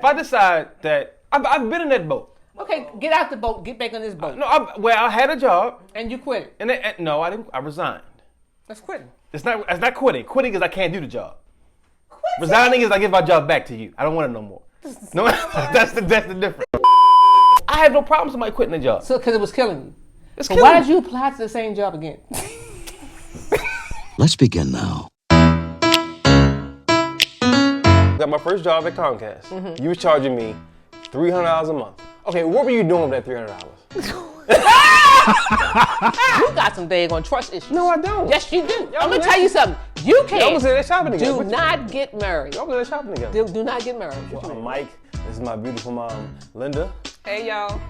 If I decide that I've been in that boat. Okay, get out the boat. Get back on this boat. No, I had a job. And you quit. And no, I didn't. I resigned. That's quitting. It's not quitting. Quitting is I can't do the job. Resigning is I give my job back to you. I don't want it no more. No, that's the difference. I have no problem with somebody quitting the job. So, because it was killing you. It's So killing why me. did you apply to the same job again? Let's begin now. Got my first job at Comcast. You was charging me $300 a month. Okay, what were you doing with that $300? You got some daggone trust issues. No, I don't. Yes, you do. I'm going to tell you something. You can't. Y'all was in there shopping together. Do not get married. Y'all was in there shopping together. Do not get married. Well, I'm Mike. This is my beautiful mom, Linda. Hey, y'all.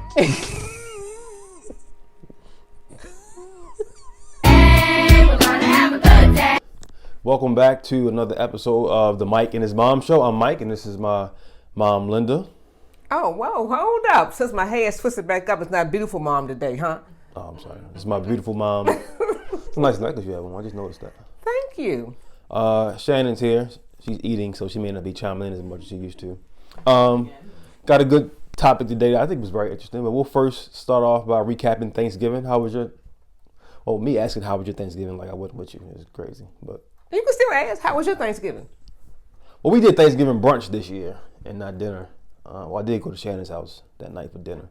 Welcome back to another episode of the Mike and his Mom Show. I'm Mike, and this is my mom, Linda. Oh, whoa, hold up. Since my hair is twisted back up, it's not beautiful mom today, huh? Oh, I'm sorry. This is my beautiful mom. It's a nice necklace you have on. I just noticed that. Thank you. Shannon's here. She's eating, so she may not be chiming in as much as she used to. Got a good topic today that I think was very interesting, but we'll first start off by recapping Thanksgiving. Me asking how was your Thanksgiving like I wasn't with you. It's crazy, but. You can still ask, how was your Thanksgiving? Well, we did Thanksgiving brunch this year and not dinner. I did go to Shannon's house that night for dinner,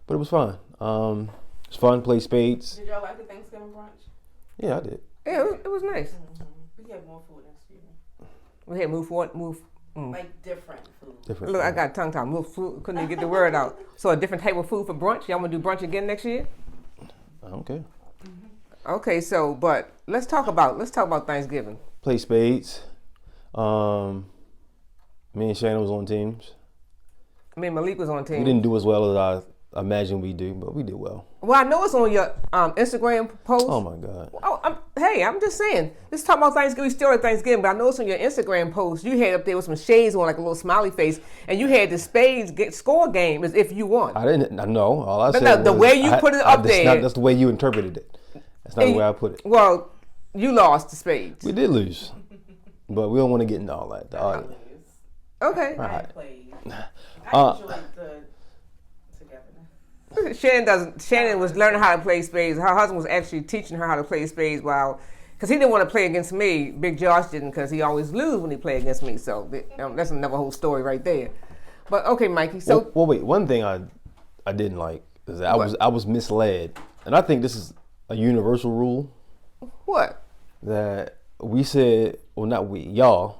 but it was fun. It was fun, play spades. Did y'all like the Thanksgiving brunch? Yeah, I did. Yeah, it was nice. Mm-hmm. We had more food next year. We had move. Like different food. Different. Look, I got tongue tied. Move food. Couldn't even get the word out. So a different type of food for brunch. Y'all want to do brunch again next year? I don't care. Okay, so but let's talk about Thanksgiving. Play spades. Me and Shannon was on teams. Me and Malik was on team. We didn't do as well as I imagined we do, but we did well. Well, I know it's on your Instagram post. Oh my God. Oh, I'm just saying. Let's talk about Thanksgiving. We still at Thanksgiving, but I know it's on your Instagram post. You had up there with some shades on, like a little smiley face, and you had the spades score game as if you won. I didn't. I know. All I said No, was the way you put it up there. That's the way you interpreted it. That's not the way I put it. Well, you lost the spades. We did lose, but we don't want to get into all that. The audience. Okay. Right. I played. I enjoyed the togetherness. Shannon was learning how to play spades. Her husband was actually teaching her how to play spades because he didn't want to play against me. Big Josh didn't because he always lose when he played against me. So that's another whole story right there. But okay, Mikey. So wait. One thing I didn't like is that I was misled, and I think this is a universal rule. What? That we said, well, not we, y'all.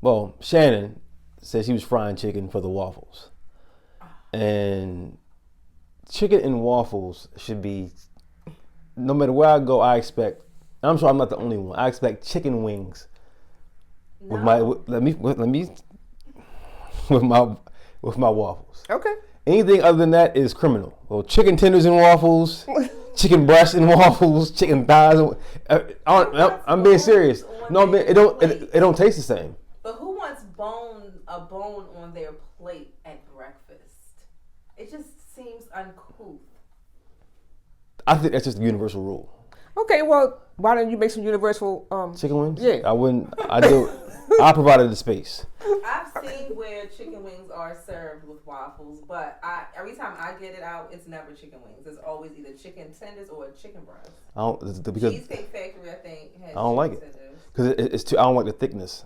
Well, Shannon said she was frying chicken for the waffles. And chicken and waffles should be, no matter where I go, I'm sure I'm not the only one. I expect chicken wings with my waffles. Okay. Anything other than that is criminal. Well, chicken tenders and waffles, chicken breasts and waffles, chicken thighs. I'm being serious. No, it don't taste the same. But who wants a bone on their plate at breakfast? It just seems uncouth. I think that's just a universal rule. Okay, well, why don't you make some universal chicken wings? Yeah. I wouldn't. I do. I provided the space. I've seen where chicken wings are served with waffles, but every time I get it out, it's never chicken wings. It's always either chicken tenders or chicken breast. Because Cheesecake Factory, I think, has I don't like it because it's too. I don't like the thickness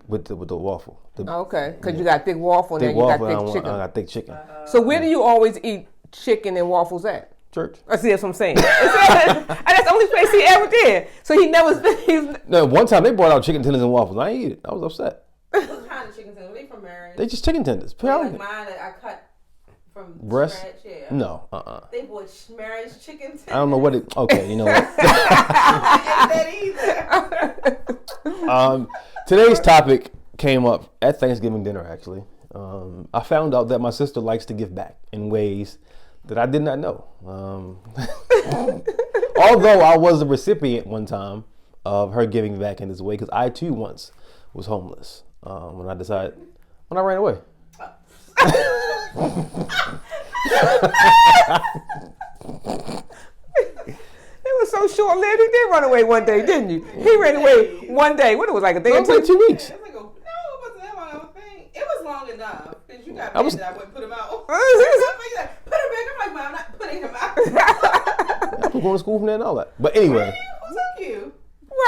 with the waffle. Okay, because you got thick waffle and then you got thick chicken. I got thick chicken. So where do you always eat chicken and waffles at? Church. I see, that's what I'm saying. And that's the only place he ever did. So he never. No, one time they brought out chicken tenders and waffles. I ain't eat it. I was upset. What kind of chicken tenders? Are they from Maryland? They just chicken tenders. Like mine that I cut from breast. Scratch, yeah. No. They bought Mary's chicken tenders. I don't know what it. Okay, you know what? I don't like that either. Today's topic came up at Thanksgiving dinner. Actually, I found out that my sister likes to give back in ways that I did not know. Although I was a recipient one time of her giving back in this way, because I too once was homeless when I ran away. It was so short-lived. He did run away one day, didn't you? He ran away one day. What it was like a day or It was like two? 2 weeks. No, it wasn't that long enough. Because you got I men was- that I wouldn't put him out. Put him back. I'm like, Mom, I'm not putting him out. I was going to school from there and all that. But anyway, Who took you?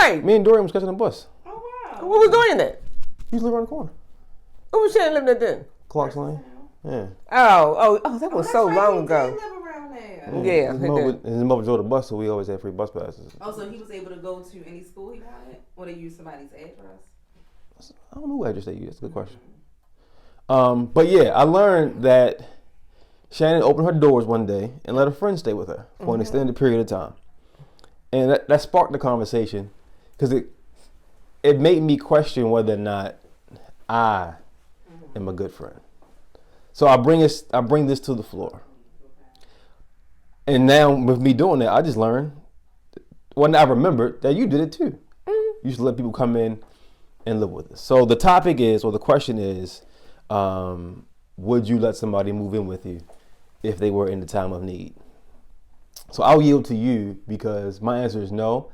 Right. me and Dorian was catching the bus. Oh, wow. What was doing that? He used to live around the corner. Who was Shannon living there then? Clark's Lane. Yeah. Oh, that was That's so right, long he ago. did live around there. Yeah, His he mother, did. his mother drove the bus, so we always had free bus passes. Oh, so he was able to go to any school he wanted? Or they used somebody's address? I don't know what address they use. That's a good question. But yeah, I learned that Shannon opened her doors one day and let a friend stay with her for an extended period of time. And that sparked the conversation because it made me question whether or not I am a good friend. So I bring this to the floor. And now with me doing that, I just learned, when I remembered that you did it too. You used to let people come in and live with us. So the topic is, or the question is, would you let somebody move in with you if they were in the time of need? So I'll yield to you because my answer is no.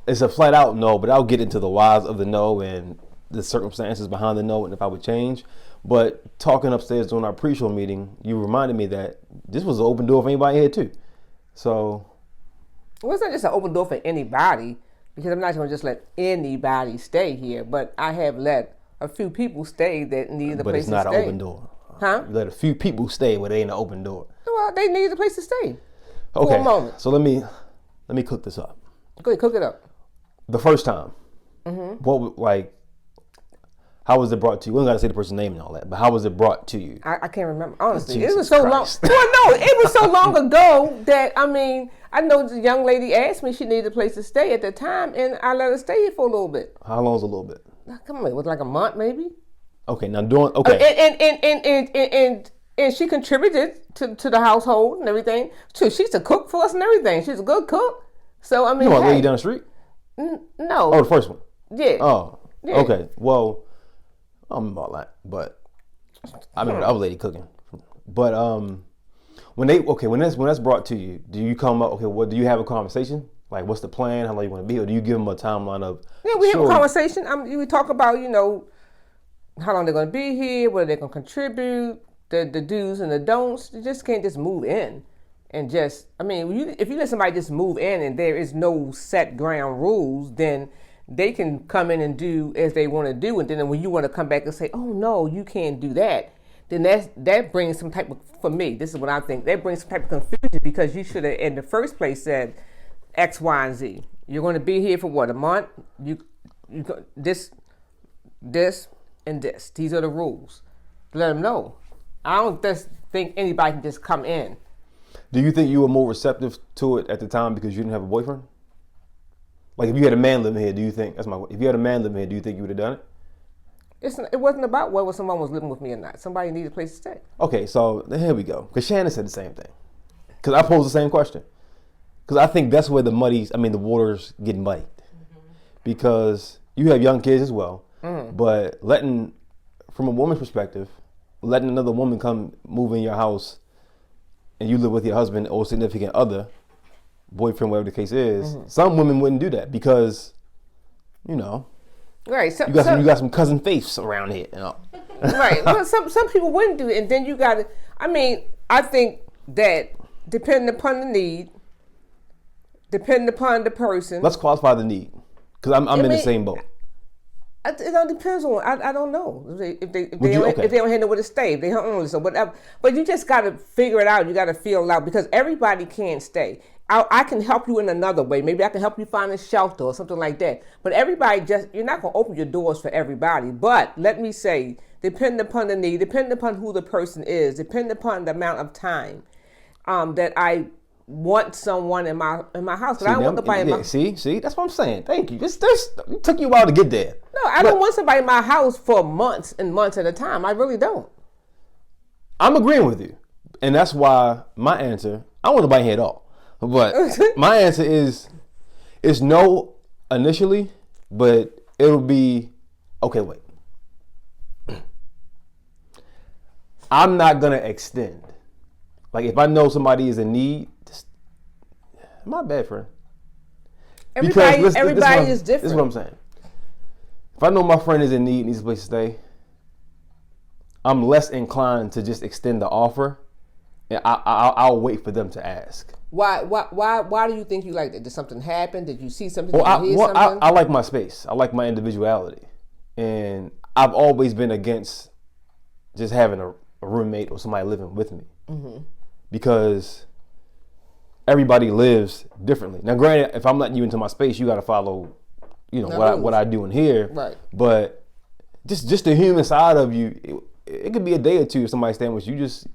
It's a flat out no, but I'll get into the whys of the no and the circumstances behind the no and if I would change. But talking upstairs during our pre-show meeting, you reminded me that this was an open door for anybody here too. So. Well, it's not just an open door for anybody because I'm not going to just let anybody stay here, but I have let a few people stay that need a But place it's not to an stay. open door. Huh? You let a few people stay where they ain't an open door. Well, they need a place to stay. Okay. For a moment. So let me cook this up. Go ahead, cook it up. The first time, how was it brought to you? We don't got to say the person's name and all that, but how was it brought to you? I can't remember, honestly. Jesus It was so Christ. long. Well, no, it was so long ago that, I mean, I know the young lady asked me she needed a place to stay at the time, and I let her stay here for a little bit. How long was a little bit? Come on, it was like a month maybe. Okay, now And she contributed to the household and everything. She used to cook for us and everything. She's a good cook. So, I mean, You want to hey, lady down the street? no. Oh, the first one. Yeah. Oh, Yeah. okay. Well, I don't remember all that, but I remember the other lady cooking. But when that's brought to you, do you come up? Okay, what do you have a conversation? Like, what's the plan? How long you want to be, or do you give them a timeline of? Yeah, we have sure, a conversation. We talk about, how long they're going to be here, what they're going to contribute, the do's and the don'ts. You just can't just move in and just, if you let somebody just move in and there is no set ground rules, then they can come in and do as they want to do. And then when you want to come back and say, oh, no, you can't do that, then that brings some type of, for me, this is what I think, that brings some type of confusion because you should have in the first place said X, Y, and Z. You're going to be here for what, a month? This, and this. These are the rules. Let them know. I don't just think anybody can just come in. Do you think you were more receptive to it at the time because you didn't have a boyfriend? Like if you had a man living here, do you think if you had a man living here, do you think you would have done it? It wasn't about whether someone was living with me or not. Somebody needed a place to stay. Okay, so here we go. Because Shannon said the same thing. Because I posed the same question. Because I think that's where the waters get muddied. Because you have young kids as well. But from a woman's perspective, letting another woman come move in your house and you live with your husband or significant other, boyfriend, whatever the case is, some women wouldn't do that because, Right. So, you got some cousin faiths around here. Right. Well, some people wouldn't do it, and then you got to. I think that depending upon the need, depending upon the person. Let's qualify the need because I'm in the same boat. It all depends on. I don't know if they Okay. if they don't have nowhere to stay, if they homeless or whatever. But you just got to figure it out. You got to feel it out because everybody can't stay. I can help you in another way. Maybe I can help you find a shelter or something like that. But you're not going to open your doors for everybody. But let me say, depending upon the need, depending upon who the person is, depending upon the amount of time that I want someone in my house. But I don't want nobody in my house. See, that's what I'm saying. Thank you. It took you a while to get there. No, I don't want somebody in my house for months and months at a time. I really don't. I'm agreeing with you. And that's why my answer, I don't want nobody here at all. But my answer is no initially, but it'll be, okay, wait. I'm not going to extend. Like if I know somebody is in need, my bad, friend. Everybody is different. This is what I'm saying. if I know my friend is in need and needs a place to stay, I'm less inclined to just extend the offer, and I'll wait for them to ask. Why do you think you like that? Did something happen? Did you see something? Well, Did you hear something? I like my space. I like my individuality, and I've always been against just having a roommate or somebody living with me, because everybody lives differently. Now, granted, if I'm letting you into my space, you got to follow, what I do in here. Right. But just the human side of you, it could be a day or two if somebody's staying with you. Just,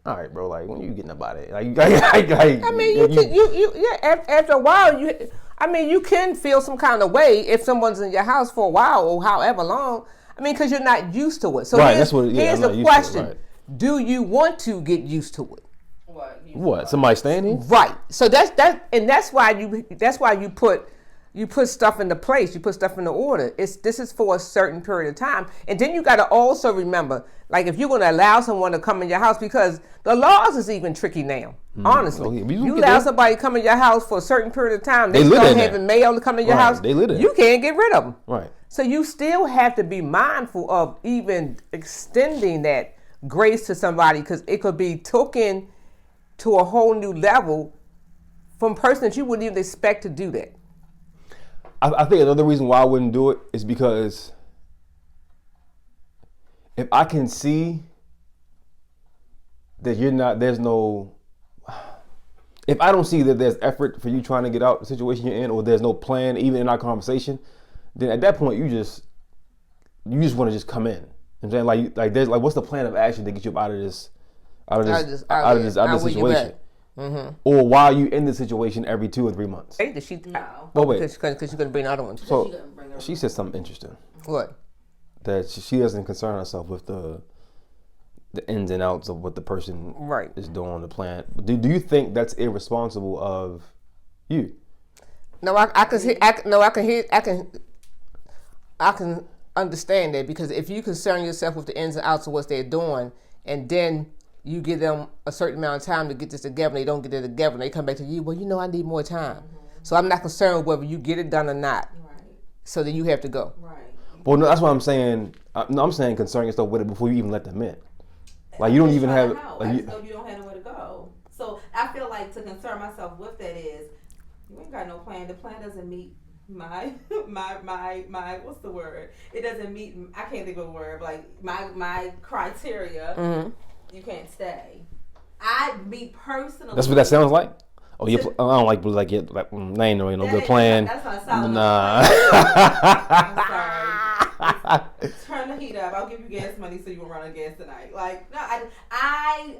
all right, bro. Like, when you getting about it? Like, I mean, after a while, you can feel some kind of way if someone's in your house for a while or however long. I mean, because you're not used to it. So right, here's the question: right. Do you want to get used to it? What? Somebody staying here? Right. So that's why you put stuff into place. You put stuff into order. This is for a certain period of time, and then you got to also remember, like, if you're going to allow someone to come in your house, because the laws is even tricky now. Honestly, you allow somebody to come in your house for a certain period of time, they start having mail to come in your house. They live there. You can't get rid of them. Right. So you still have to be mindful of even extending that grace to somebody, because it could be taken to a whole new level from a person that you wouldn't even expect to do that. I think another reason why I wouldn't do it is because if I can see that if I don't see that there's effort for you trying to get out the situation you're in, or there's no plan even in our conversation, then at that point you just want to just come in. You know what I'm saying? Like there's what's the plan of action to get you up out of this situation? Mm-hmm. Or why are you in this situation every 2 or 3 months? Hey, did she? No. Oh, wait. Because she's going to bring another one. So she said something interesting. What? That she doesn't concern herself with the ins and outs of what the person is doing on the plan. Do you think that's irresponsible of you? No, I can understand that, because if you concern yourself with the ins and outs of what they're doing, and then you give them a certain amount of time to get this together, and they don't get it together, and they come back to you, well, I need more time. So I'm not concerned with whether you get it done or not. Right. So then you have to go. Right. Well, no, that's what I'm saying. I'm saying concern yourself with it before you even let them in. Like, you don't even have. I just know you don't have nowhere to go. So I feel like to concern myself with that is, you ain't got no plan. The plan doesn't meet my what's the word? It doesn't meet. I can't think of a word. Like my criteria. Mm-hmm. You can't stay. Me personally. That's what that sounds like. Oh, I don't like it. Like, I ain't really no good plan. That's not sound. Nah. I'm sorry. Turn the heat up. I'll give you gas money so you won't run out of gas tonight. Like, no, I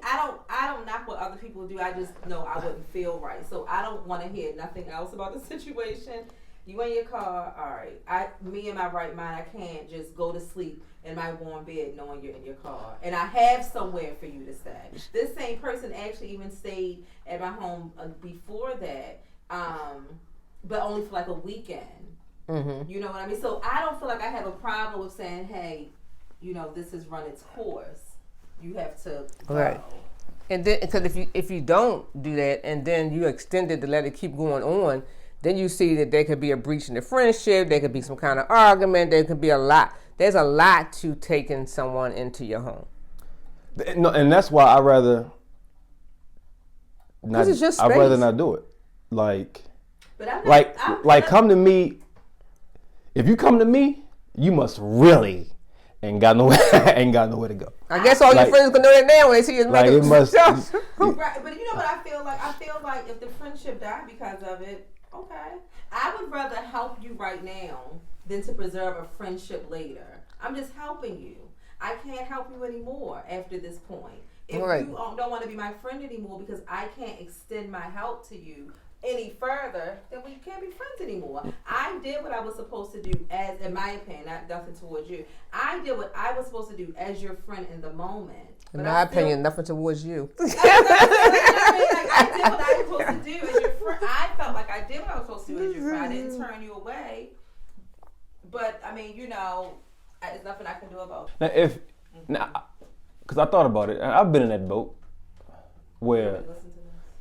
don't knock what other people do. I just know I wouldn't feel right. So I don't want to hear nothing else about the situation. You in your car, all right. Me in my right mind, I can't just go to sleep in my warm bed knowing you're in your car. And I have somewhere for you to stay. This same person actually even stayed at my home before that, but only for like a weekend. Mm-hmm. You know what I mean? So I don't feel like I have a problem with saying, hey, this has run its course. You have to go. Right. And then, because if you don't do that, and then you extend it to let it keep going on, then you see that there could be a breach in the friendship. There could be some kind of argument. There could be a lot. There's a lot to taking someone into your home. No, and that's why I rather not. It's just space. I'd rather not do it. Come to me. If you come to me, you must really ain't got nowhere to go. I guess all your friends gonna know that now when they see you making stuff. Right, but you know what I feel like? I feel like if the friendship died because of it, okay. I would rather help you right now than to preserve a friendship later. I'm just helping you. I can't help you anymore after this point. If you don't want to be my friend anymore because I can't extend my help to you any further, then we can't be friends anymore. I did what I was supposed to do, as, in my opinion, not nothing towards you. I did what I was supposed to do as your friend in the moment. In my opinion, nothing towards you. I did what I was supposed to do as your friend. I felt like I did what I was supposed to do as your friend. I didn't turn you away. But, I mean, there's nothing I can do about it. Because I thought about it, and I've been in that boat where...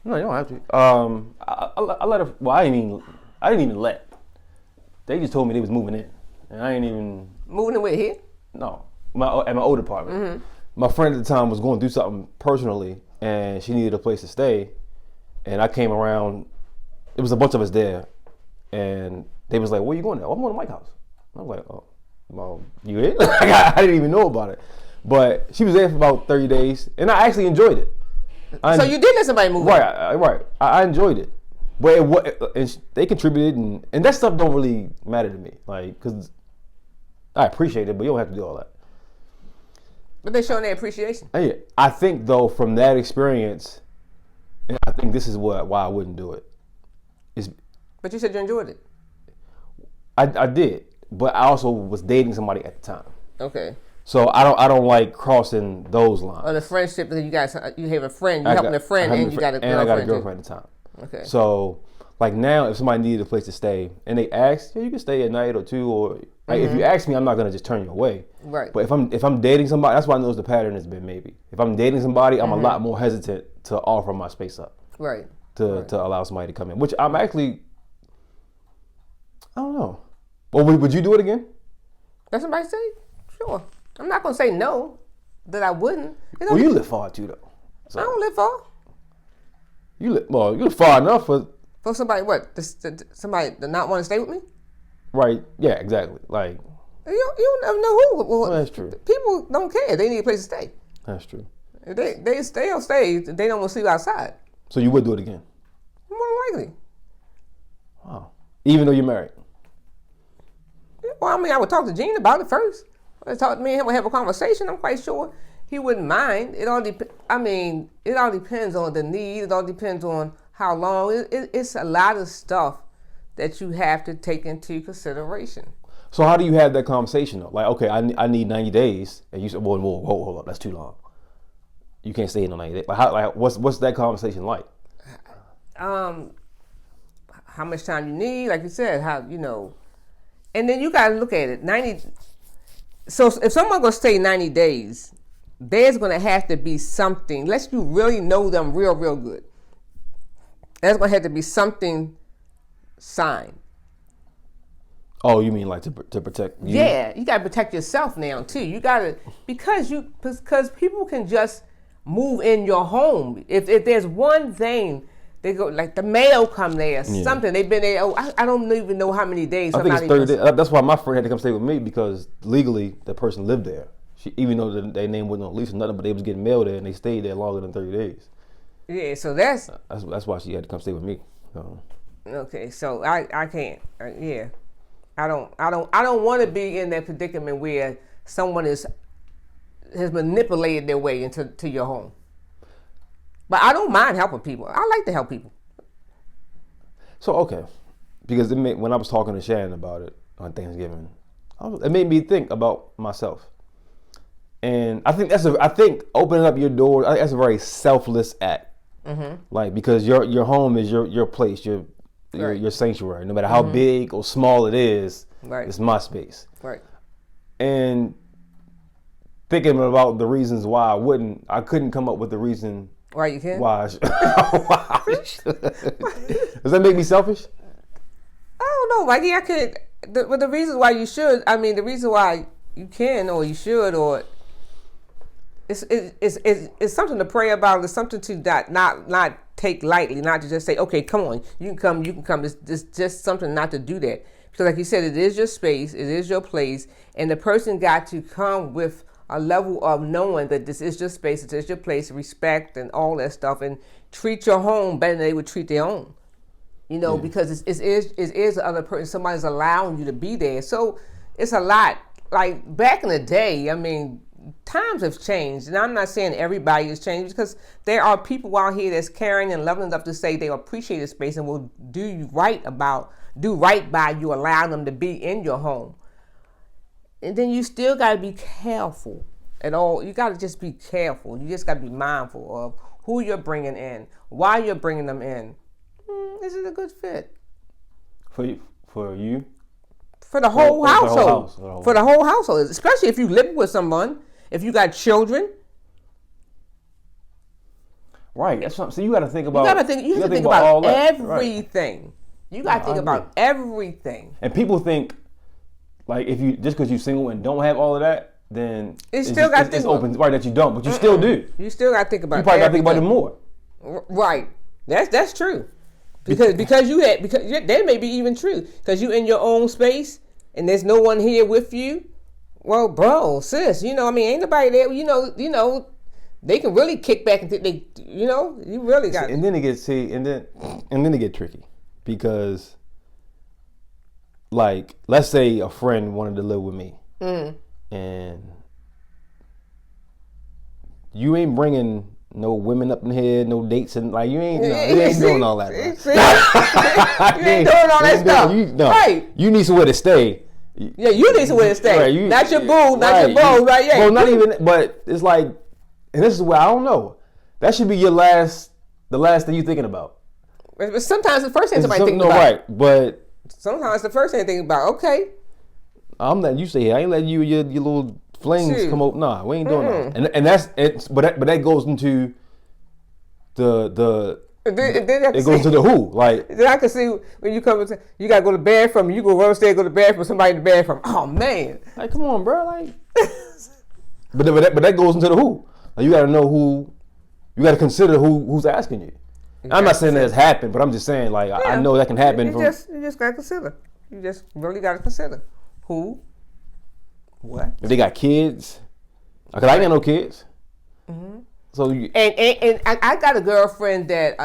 No, you don't have to. I let her. Well, I didn't even let. They just told me they was moving in, and I ain't even moving away here. No, at my old apartment. My friend at the time was going through something personally, and she needed a place to stay. And I came around. It was a bunch of us there, and they was like, "Where you going now?" "I'm going to Mike's house." I was like, "Oh, well, you in?" I didn't even know about it. But she was there for about 30 days, and I actually enjoyed it. So you did let somebody move? Right, right. I enjoyed it, but they contributed, and that stuff don't really matter to me, like, because I appreciate it, but you don't have to do all that. But they're showing their appreciation. Yeah, I think though from that experience, and I think this is why I wouldn't do it. But you said you enjoyed it. I did, but I also was dating somebody at the time. Okay. So I don't like crossing those lines. Or the friendship that you have a friend, you helping a friend, and you got a girlfriend. And I got a girlfriend at the time. Okay. So like now, if somebody needed a place to stay and they ask, yeah, you can stay a night or two, or like, if you ask me, I'm not gonna just turn you away. Right. But if I'm dating somebody, that's why I know the pattern has been maybe. If I'm dating somebody, I'm a lot more hesitant to offer my space up. Right. To allow somebody to come in, which I'm actually, I don't know. Well, would you do it again? Does somebody say? Sure. I'm not gonna say no, that I wouldn't. Well, you live far too, though. So I don't live far. You live far enough for somebody what? Somebody to not want to stay with me? Right? Yeah, exactly. Like you never know who. Well, that's true. People don't care. They need a place to stay. That's true. If they stay. They don't want to sleep outside. So you would do it again? More than likely. Wow. Even though you're married? Well, I mean, I would talk to Gene about it first. I talk to me and him, we'll have a conversation. I'm quite sure he wouldn't mind. It all depends on the need. It all depends on how long. It's a lot of stuff that you have to take into consideration. So how do you have that conversation though? Like, okay, I need 90 days, and you said, whoa, hold up, that's too long. You can't stay in 90 days. Like, what's that conversation like? How much time you need? Like you said, and then you gotta look at it. 90. So if someone's gonna stay 90 days, there's gonna have to be something. Unless you really know them real, real good, there's gonna have to be something signed. Oh, you mean like to protect you? Yeah, you gotta protect yourself now too. You gotta because people can just move in your home. If there's one thing. They go like the mail come there, something. They've been there. Oh, I don't even know how many days. I think it's 30 days. That's why my friend had to come stay with me because legally the person lived there. Even though their name wasn't on the lease or nothing, but they was getting mail there and they stayed there longer than 30 days. Yeah, so that's why she had to come stay with me. So. Okay, so I can't. Yeah, I don't want to be in that predicament where someone has manipulated their way into your home. But I don't mind helping people. I like to help people. So, okay. Because when I was talking to Shannon about it on Thanksgiving, it made me think about myself. And I think opening up your door, that's a very selfless act. Mm-hmm. Like, because your home is your place, your sanctuary. No matter how big or small it is, it's my space. Right. And thinking about the reasons why I couldn't come up with the reason. Why you can't? Why? Does that make me selfish? I don't know, Mikey. I could. But the reason why you should, the reason why you can or you should, or it's something to pray about. It's something to not take lightly. Not to just say, okay, come on, you can come. It's just something not to do that. Because like you said, it is your space, it is your place, and the person got to come with a level of knowing that this is your space, it is your place, respect and all that stuff, and treat your home better than they would treat their own. Because it is the other person. Somebody's allowing you to be there. So it's a lot. Like back in the day, times have changed, and I'm not saying everybody has changed because there are people out here that's caring and loving enough to say they appreciate the space and will do right by you, allowing them to be in your home. And then you still got to be careful at all. You got to just be careful. You just got to be mindful of who you're bringing in, why you're bringing them in. Is it a good fit? For you? For the whole household. For the whole household. Especially if you live with someone, if you got children. Right. That's something. So you got to think about. You got to think about everything. Right. You got to think about everything. And people think, like if you just because you're single and don't have all of that, then it's still got to think it's open right that you don't, but you still do. You still got to think about. You probably got to think about it more. Right. That's true. Because that may be even true because you in your own space and there's no one here with you. Well, bro, sis, you know, I mean, ain't nobody there. You know, they can really kick back and they, you know, you really got. And then it gets and then it get tricky because, like, let's say a friend wanted to live with me, and you ain't bringing no women up in here, no dates, and like you ain't doing all that. You ain't doing all that stuff. Right. You need somewhere to stay. Yeah, you need somewhere to stay. Right, not your boo, not your bro, right? Yeah. Well, not even. But it's like, and this is where I don't know. That should be the last thing you're thinking about. But sometimes the first thing somebody thinks about. Right, but sometimes the first thing they think about. Okay. I'm letting you stay here. I ain't letting you your little flings come up. Nah, we ain't doing that. And that's it. But that goes into it goes to the who. Like then I can see when you come and say you gotta go to the bathroom. You go upstairs, go to the bathroom. Somebody in the bathroom. Oh man. Like come on, bro. Like. but that goes into the who. Like, you gotta know who. You gotta consider who's asking you. I'm not saying that it's happened, but I'm just saying like I know that can happen. You just gotta consider. You just really gotta consider who. What? If they got kids, because I ain't got no kids. Mm-hmm. So and I got a girlfriend that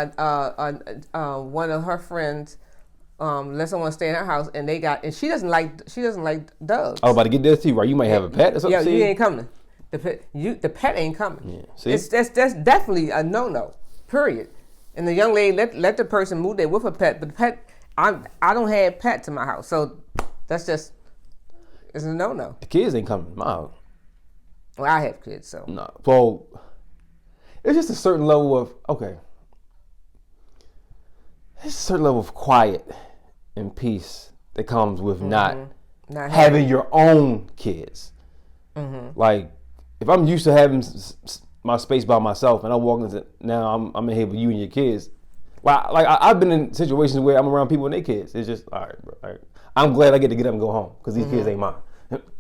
one of her friends let someone stay in her house and she doesn't like dogs. I was about to get this to you, right? You might have a pet or something. Yeah, you ain't coming. The pet ain't coming. Yeah. See? That's definitely a no. Period. And the young lady let the person move there with a pet, but the pet I don't have pets in my house, so that's just it's a no. The kids ain't coming to my house. Well, I have kids, so no. Well, it's just a certain level of There's a certain level of quiet and peace that comes with not having your own kids. Mm-hmm. Like if I'm used to having my space by myself, and I walk into now I'm in here with you and your kids. Like I've been in situations where I'm around people and their kids. It's just all right, bro. All right. I'm glad I get to get up and go home because these kids ain't mine.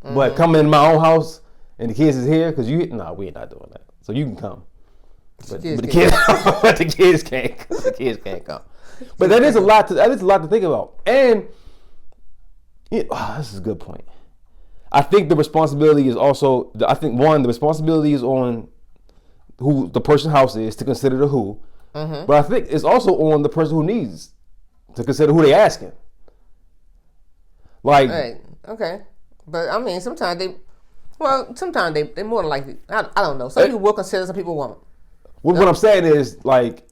But coming in my own house and the kids is here because we ain't not doing that. So you can come, but the kids can't. The kids can't come. But that is a lot to think about. And this is a good point. I think the responsibility is also. I think the responsibility is on who the person's house is to consider the who. Mm-hmm. But I think it's also on the person who needs to consider who they asking. Like, right. Okay, but I mean, sometimes they more than likely. I don't know. Some people will consider, some people won't. What I'm saying is like.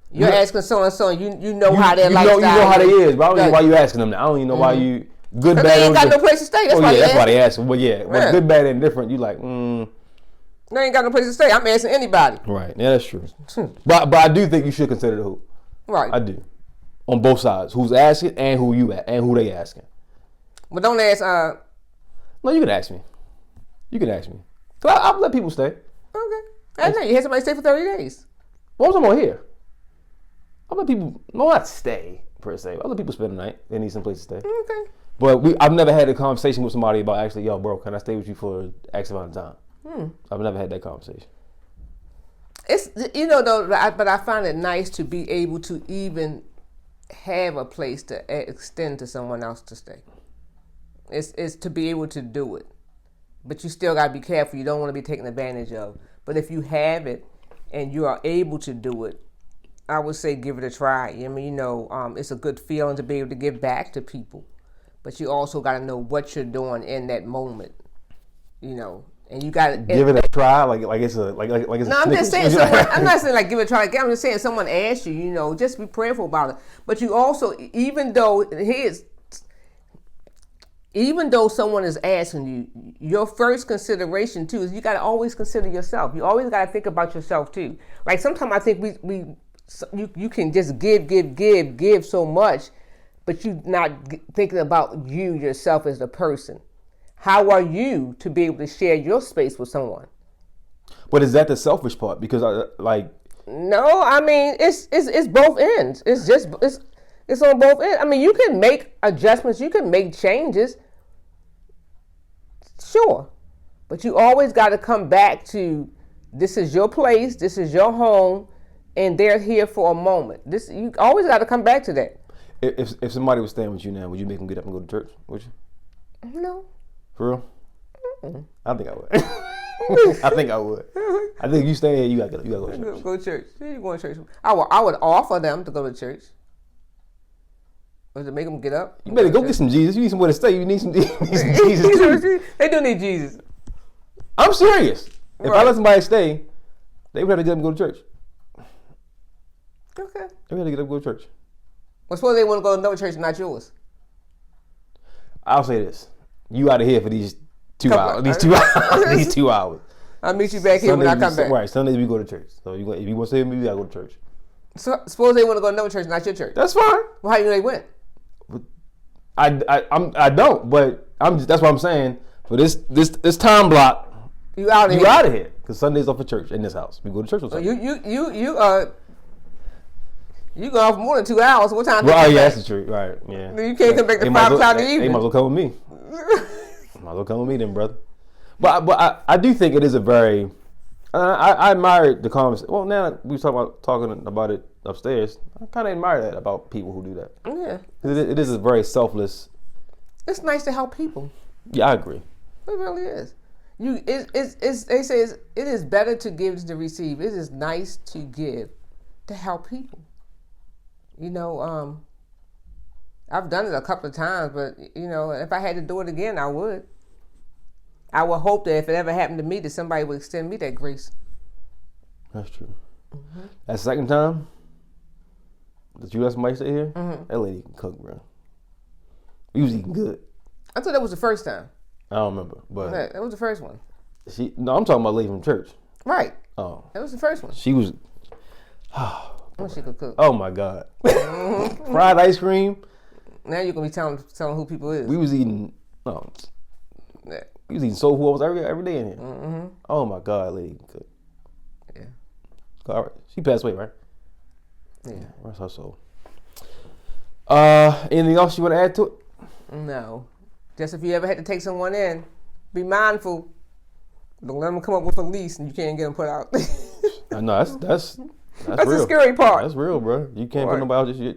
You're asking so and so, you know how their lifestyle. You know how they is, but I don't know why you asking them that. I don't even know why you good, bad. They ain't got no place to stay. That's why they asking. Well, yeah, but good, bad, and different. You like, They ain't got no place to stay. I'm asking anybody. Right. Yeah, that's true. But I do think you should consider the who. Right. I do. On both sides, who's asking and who they asking. But don't ask. No, you can ask me. Cause I'll let people stay. Okay. I know you had somebody stay for 30 days. What was I'm on here? I'll let people, not stay per se. I'll let people spend the night. They need some place to stay. Okay. But I've never had a conversation with somebody about actually, yo, bro, can I stay with you for X amount of time? I've never had that conversation. It's though, but I find it nice to be able to even have a place to extend to someone else to stay. It's to be able to do it, but you still gotta be careful. You don't want to be taken advantage of. But if you have it and you are able to do it, I would say give it a try. I mean, it's a good feeling to be able to give back to people, but you also got to know what you're doing in that moment, and you got to give it a try. Like it's a like it's. No, I'm just saying. I'm not saying like give it a try. I'm just saying someone asked you, just be prayerful about it. But you also, even though someone is asking you, your first consideration too is you got to always consider yourself. You always got to think about yourself too. Like sometimes I think you can just give so much, but you're not thinking about you yourself as a person. How are you to be able to share your space with someone? But is that the selfish part? Because no, I mean it's both ends. It's on both ends. I mean you can make adjustments, you can make changes, Sure. But you always got to come back to this is your place, this is your home, and they're here for a moment. You always got to come back to that. If somebody was staying with you now, would you make them get up and go to church? Would you? No. For real? Mm-mm. I think I would. I think I would. I think you stay here, you gotta go to church. Go to church. Yeah, you going to church. I would offer them to go to church. Or to make them get up. You better go get some Jesus. You need somewhere to stay. You need some Jesus too. They do need Jesus. I'm serious. If I let somebody stay, they would have to get up and go to church. Okay. They would have to get up and go to church. Well, suppose they want to go to another church, not yours. I'll say this: you out of here for these 2 hours. These 2 hours. I'll meet you back here when I come back. Right. Sundays we go to church. So if you want to stay with me, you gotta go to church. So suppose they want to go to another church, not your church. That's fine. Well, how do you know they went? I don't, but that's what I'm saying. For this time block, you out of here. You out of here because Sundays are for church in this house. We go to church on Sunday. You go off more than 2 hours. What time? Well, yeah, that's true. Right, yeah. You can't come back to 5 o'clock in the evening. They might as well come with me. Might as well come with me then, brother. But I do think it is a very. I admire the conversation. Well, now that we talking about it upstairs, I kind of admire that about people who do that. Yeah, it is a very selfless. It's nice to help people. Yeah, I agree. It really is. They say it is better to give than to receive. It is nice to give, to help people. You know, I've done it a couple of times, but you know, if I had to do it again, I would. I would hope that if it ever happened to me, that somebody would extend me that grace. That's true. Mm-hmm. That second time that you let somebody stay here, that lady can cook, bro. We was eating good. I thought that was the first time. I don't remember, but that was the first one. I'm talking about lady from church. Right. Oh, that was the first one. She was. She could cook. Oh my God. Fried ice cream. Now you're gonna be telling who people is. We was eating. No. Yeah. We was eating soul food almost every day in here. Mm-hmm. Oh my God, lady can cook. Yeah. All right. She passed away, right? Yeah. Where's her soul? Anything else you want to add to it? No. Just if you ever had to take someone in, be mindful. Don't let them come up with a lease and you can't get them put out. I know that's real. The scary part. That's real, bro. You can't put nobody out. You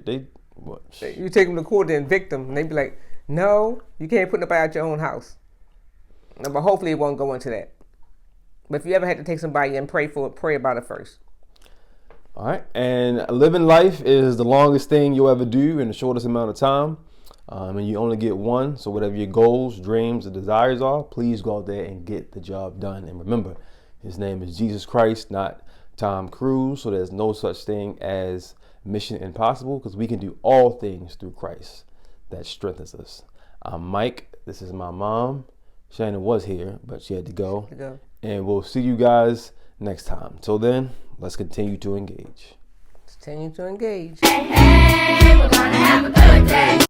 take them to court and evict them, and they be like, "No, you can't put nobody out your own house." But hopefully, it won't go into that. But if you ever had to take somebody in, pray about it first. All right, and living life is the longest thing you'll ever do in the shortest amount of time. And you only get one, so whatever your goals, dreams, and desires are, please go out there and get the job done. And remember, his name is Jesus Christ, not Tom Cruise, so there's no such thing as mission impossible because we can do all things through Christ that strengthens us. I'm Mike. This is my mom. Shannon was here, but she had to go. And we'll see you guys next time. Till then, let's continue to engage. Continue to engage. Hey, we're gonna have a good day.